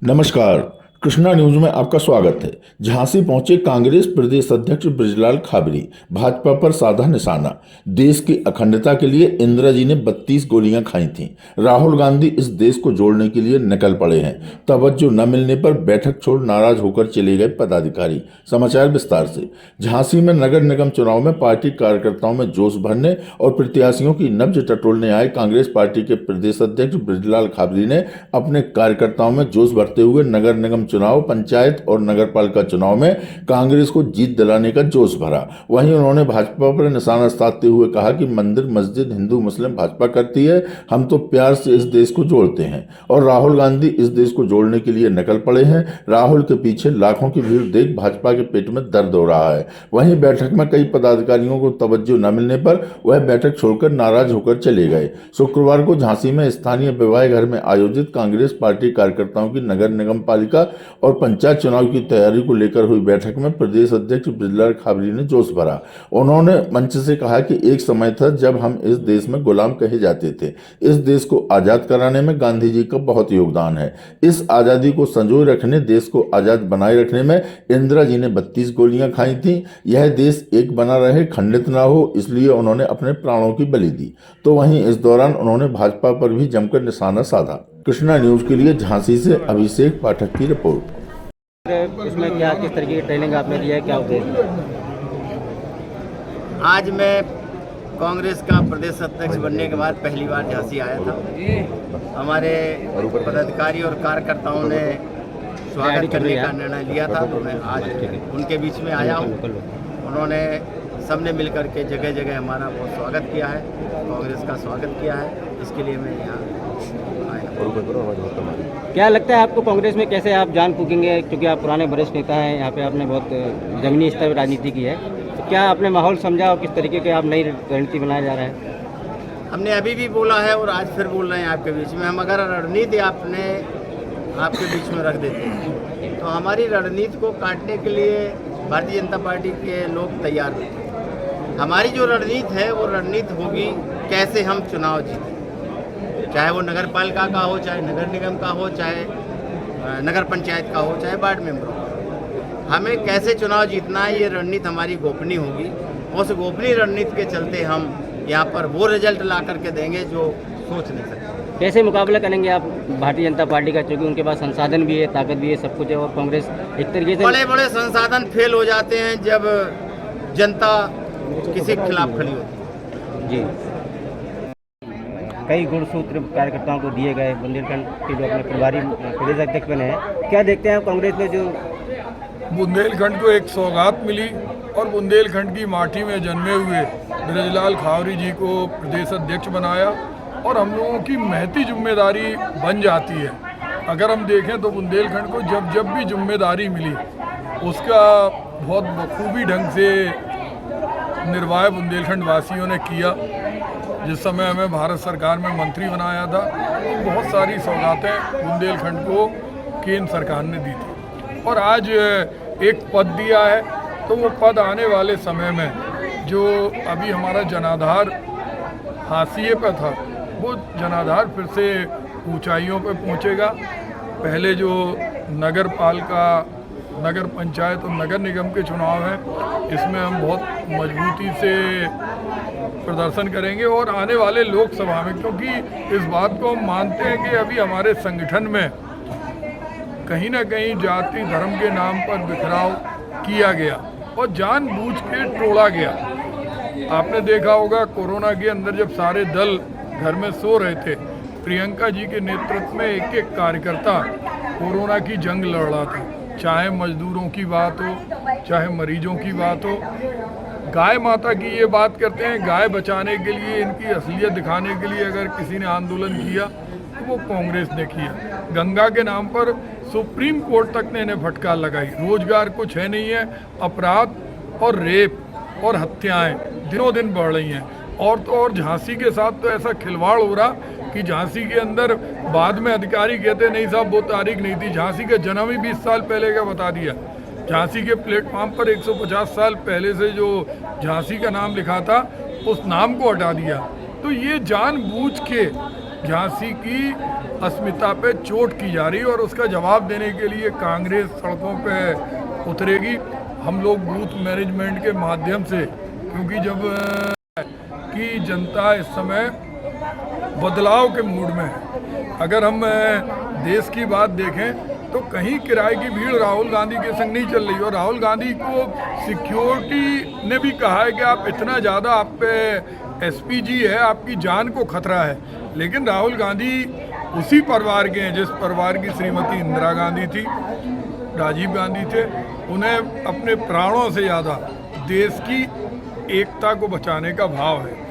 नमस्कार। कृष्णा न्यूज में आपका स्वागत है। झांसी पहुंचे कांग्रेस प्रदेश अध्यक्ष बृजलाल खाबरी, भाजपा पर साधा निशाना। देश की अखंडता के लिए इंदिरा जी ने 32 गोलियां खाई थीं। राहुल गांधी इस देश को जोड़ने के लिए निकल पड़े हैं। तवज्जो न मिलने पर बैठक छोड़ नाराज होकर चले गए पदाधिकारी। समाचार विस्तार से। झांसी में नगर निगम चुनाव में पार्टी कार्यकर्ताओं में जोश भरने और प्रत्याशियों की नब्ज टटोलने आए कांग्रेस पार्टी के प्रदेश अध्यक्ष बृजलाल खाबरी ने अपने कार्यकर्ताओं में जोश भरते हुए नगर निगम चुनाव, पंचायत और नगरपालिका चुनाव में कांग्रेस को जीत दिलाने का जोश भरा। वहीं उन्होंने भाजपा पर निशाना साधते हुए कहा कि मंदिर मस्जिद हिंदू मुस्लिम भाजपा करती है, हम तो प्यार से इस देश को जोड़ते हैं और राहुल गांधी इस देश को जोड़ने के लिए निकल पड़े हैं। राहुल के पीछे लाखों की भीड़ देख भाजपा के पेट में दर्द हो रहा है। वहीं बैठक में कई पदाधिकारियों को तवज्जो न मिलने पर वह बैठक छोड़कर नाराज होकर चले गए। शुक्रवार को झांसी में स्थानीय विवाह घर में आयोजित कांग्रेस पार्टी कार्यकर्ताओं की नगर निगम पालिका और पंचायत चुनाव की तैयारी को लेकर हुई बैठक में प्रदेश अध्यक्ष बृजलाल खाबरी ने जोश भरा। उन्होंने मंच से कहा कि एक समय था जब हम इस देश में गुलाम कहे जाते थे। इस देश को आजाद कराने में गांधी जी का बहुत योगदान है। इस आजादी को संजोए रखने, देश को आजाद बनाए रखने में इंदिरा जी ने 32 गोलियां खाई थी। यह देश एक बना रहे, खंडित ना हो, इसलिए उन्होंने अपने प्राणों की बलि दी। तो वहीं इस दौरान उन्होंने भाजपा पर भी जमकर निशाना साधा। कृष्णा न्यूज के लिए झांसी से अभिषेक पाठक की रिपोर्ट। इसमें क्या किस तरीके की ट्रेनिंग आपने दिया है, क्या उद्देश्य? आज मैं कांग्रेस का प्रदेश अध्यक्ष बनने के बाद पहली बार झांसी आया था। हमारे पदाधिकारी और कार्यकर्ताओं ने स्वागत करने का निर्णय लिया था, तो मैं आज उनके बीच में आया हूँ। उन्होंने सबने मिलकर के जगह जगह हमारा बहुत स्वागत किया है, कांग्रेस का स्वागत किया है, इसके लिए मैं यहाँ आया। क्या लगता है आपको कांग्रेस में कैसे आप जान फूकेंगे, क्योंकि आप पुराने वरिष्ठ नेता हैं, यहाँ पे आपने बहुत जमीनी स्तर पर राजनीति की है, तो क्या आपने माहौल समझा और किस तरीके के आप नई रणनीति बनाया जा रहा है? हमने अभी भी बोला है और आज फिर बोल रहे हैं आपके बीच में। हम अगर रणनीति आपके बीच में रख देते हैं तो हमारी रणनीति को काटने के लिए भारतीय जनता पार्टी के लोग तैयार रहते हैं। हमारी जो रणनीति है वो रणनीति होगी कैसे हम चुनाव जीतें, चाहे वो नगर पालिका का हो, चाहे नगर निगम का हो, चाहे नगर पंचायत का हो, चाहे वार्ड मेंबर हो। हमें कैसे चुनाव जीतना है, ये रणनीति हमारी गोपनीय होगी। उस गोपनीय रणनीति के चलते हम यहाँ पर वो रिजल्ट ला करके देंगे जो सोच नहीं सकते। कैसे मुकाबला करेंगे आप भारतीय जनता पार्टी का, क्योंकि उनके पास संसाधन भी है, ताकत भी है, सब कुछ है, और कांग्रेस एक तरीके से बड़े बड़े संसाधन फेल हो जाते हैं जब जनता किसी के खिलाफ खड़ी होती है। जी, कई गुणसूत्र कार्यकर्ताओं को दिए गए, बुंदेलखंड के जो अपने प्रभारी प्रदेश अध्यक्ष बने हैं, क्या देखते हैं कांग्रेस में जो बुंदेलखंड को एक सौगात मिली और बुंदेलखंड की माटी में जन्मे हुए बृजलाल खाबरी जी को प्रदेश अध्यक्ष बनाया और हम लोगों की महती जिम्मेदारी बन जाती है। अगर हम देखें तो बुंदेलखंड को जब जब भी जिम्मेदारी मिली उसका बहुत बखूबी ढंग से निर्वाह बुंदेलखंड वासियों ने किया। जिस समय हमें भारत सरकार में मंत्री बनाया था तो बहुत सारी सौगातें बुंदेलखंड को केंद्र सरकार ने दी थी और आज एक पद दिया है, तो वो पद आने वाले समय में जो अभी हमारा जनाधार हाशिए पर था वो जनाधार फिर से ऊंचाइयों पर पहुंचेगा। पहले जो नगर पालिका, नगर पंचायत और नगर निगम के चुनाव हैं, इसमें हम बहुत मजबूती से प्रदर्शन करेंगे और आने वाले लोकसभा में, क्योंकि इस बात को हम मानते हैं कि अभी हमारे संगठन में कहीं ना कहीं जाति धर्म के नाम पर बिखराव किया गया और जानबूझ के तोड़ा गया। आपने देखा होगा कोरोना के अंदर जब सारे दल घर में सो रहे थे, प्रियंका जी के नेतृत्व में एक एक कार्यकर्ता कोरोना की जंग लड़ रहा था। चाहे मजदूरों की बात हो, चाहे मरीजों की बात हो। गाय माता की ये बात करते हैं, गाय बचाने के लिए, इनकी असलियत दिखाने के लिए अगर किसी ने आंदोलन किया तो वो कांग्रेस ने किया। गंगा के नाम पर सुप्रीम कोर्ट तक ने इन्हें फटकार लगाई। रोजगार कुछ है नहीं है, अपराध और रेप और हत्याएं दिनों दिन बढ़ रही हैं। और तो और झांसी के साथ तो ऐसा खिलवाड़ हो रहा कि झांसी के अंदर बाद में अधिकारी कहते नहीं साहब वो तारीख नहीं थी। झांसी का जन्म ही 20 साल पहले का बता दिया। झांसी के प्लेटफॉर्म पर 150 साल पहले से जो झांसी का नाम लिखा था उस नाम को हटा दिया। तो ये जानबूझ के झांसी की अस्मिता पे चोट की जा रही है और उसका जवाब देने के लिए कांग्रेस सड़कों पे उतरेगी। हम लोग बूथ मैनेजमेंट के माध्यम से, क्योंकि जब कि जनता इस समय बदलाव के मूड में है। अगर हम देश की बात देखें तो कहीं किराए की भीड़ राहुल गांधी के संग नहीं चल रही, और राहुल गांधी को सिक्योरिटी ने भी कहा है कि आप इतना ज़्यादा, आप पे एसपीजी है, आपकी जान को खतरा है। लेकिन राहुल गांधी उसी परिवार के हैं जिस परिवार की श्रीमती इंदिरा गांधी थी, राजीव गांधी थे। उन्हें अपने प्राणों से ज़्यादा देश की एकता को बचाने का भाव है।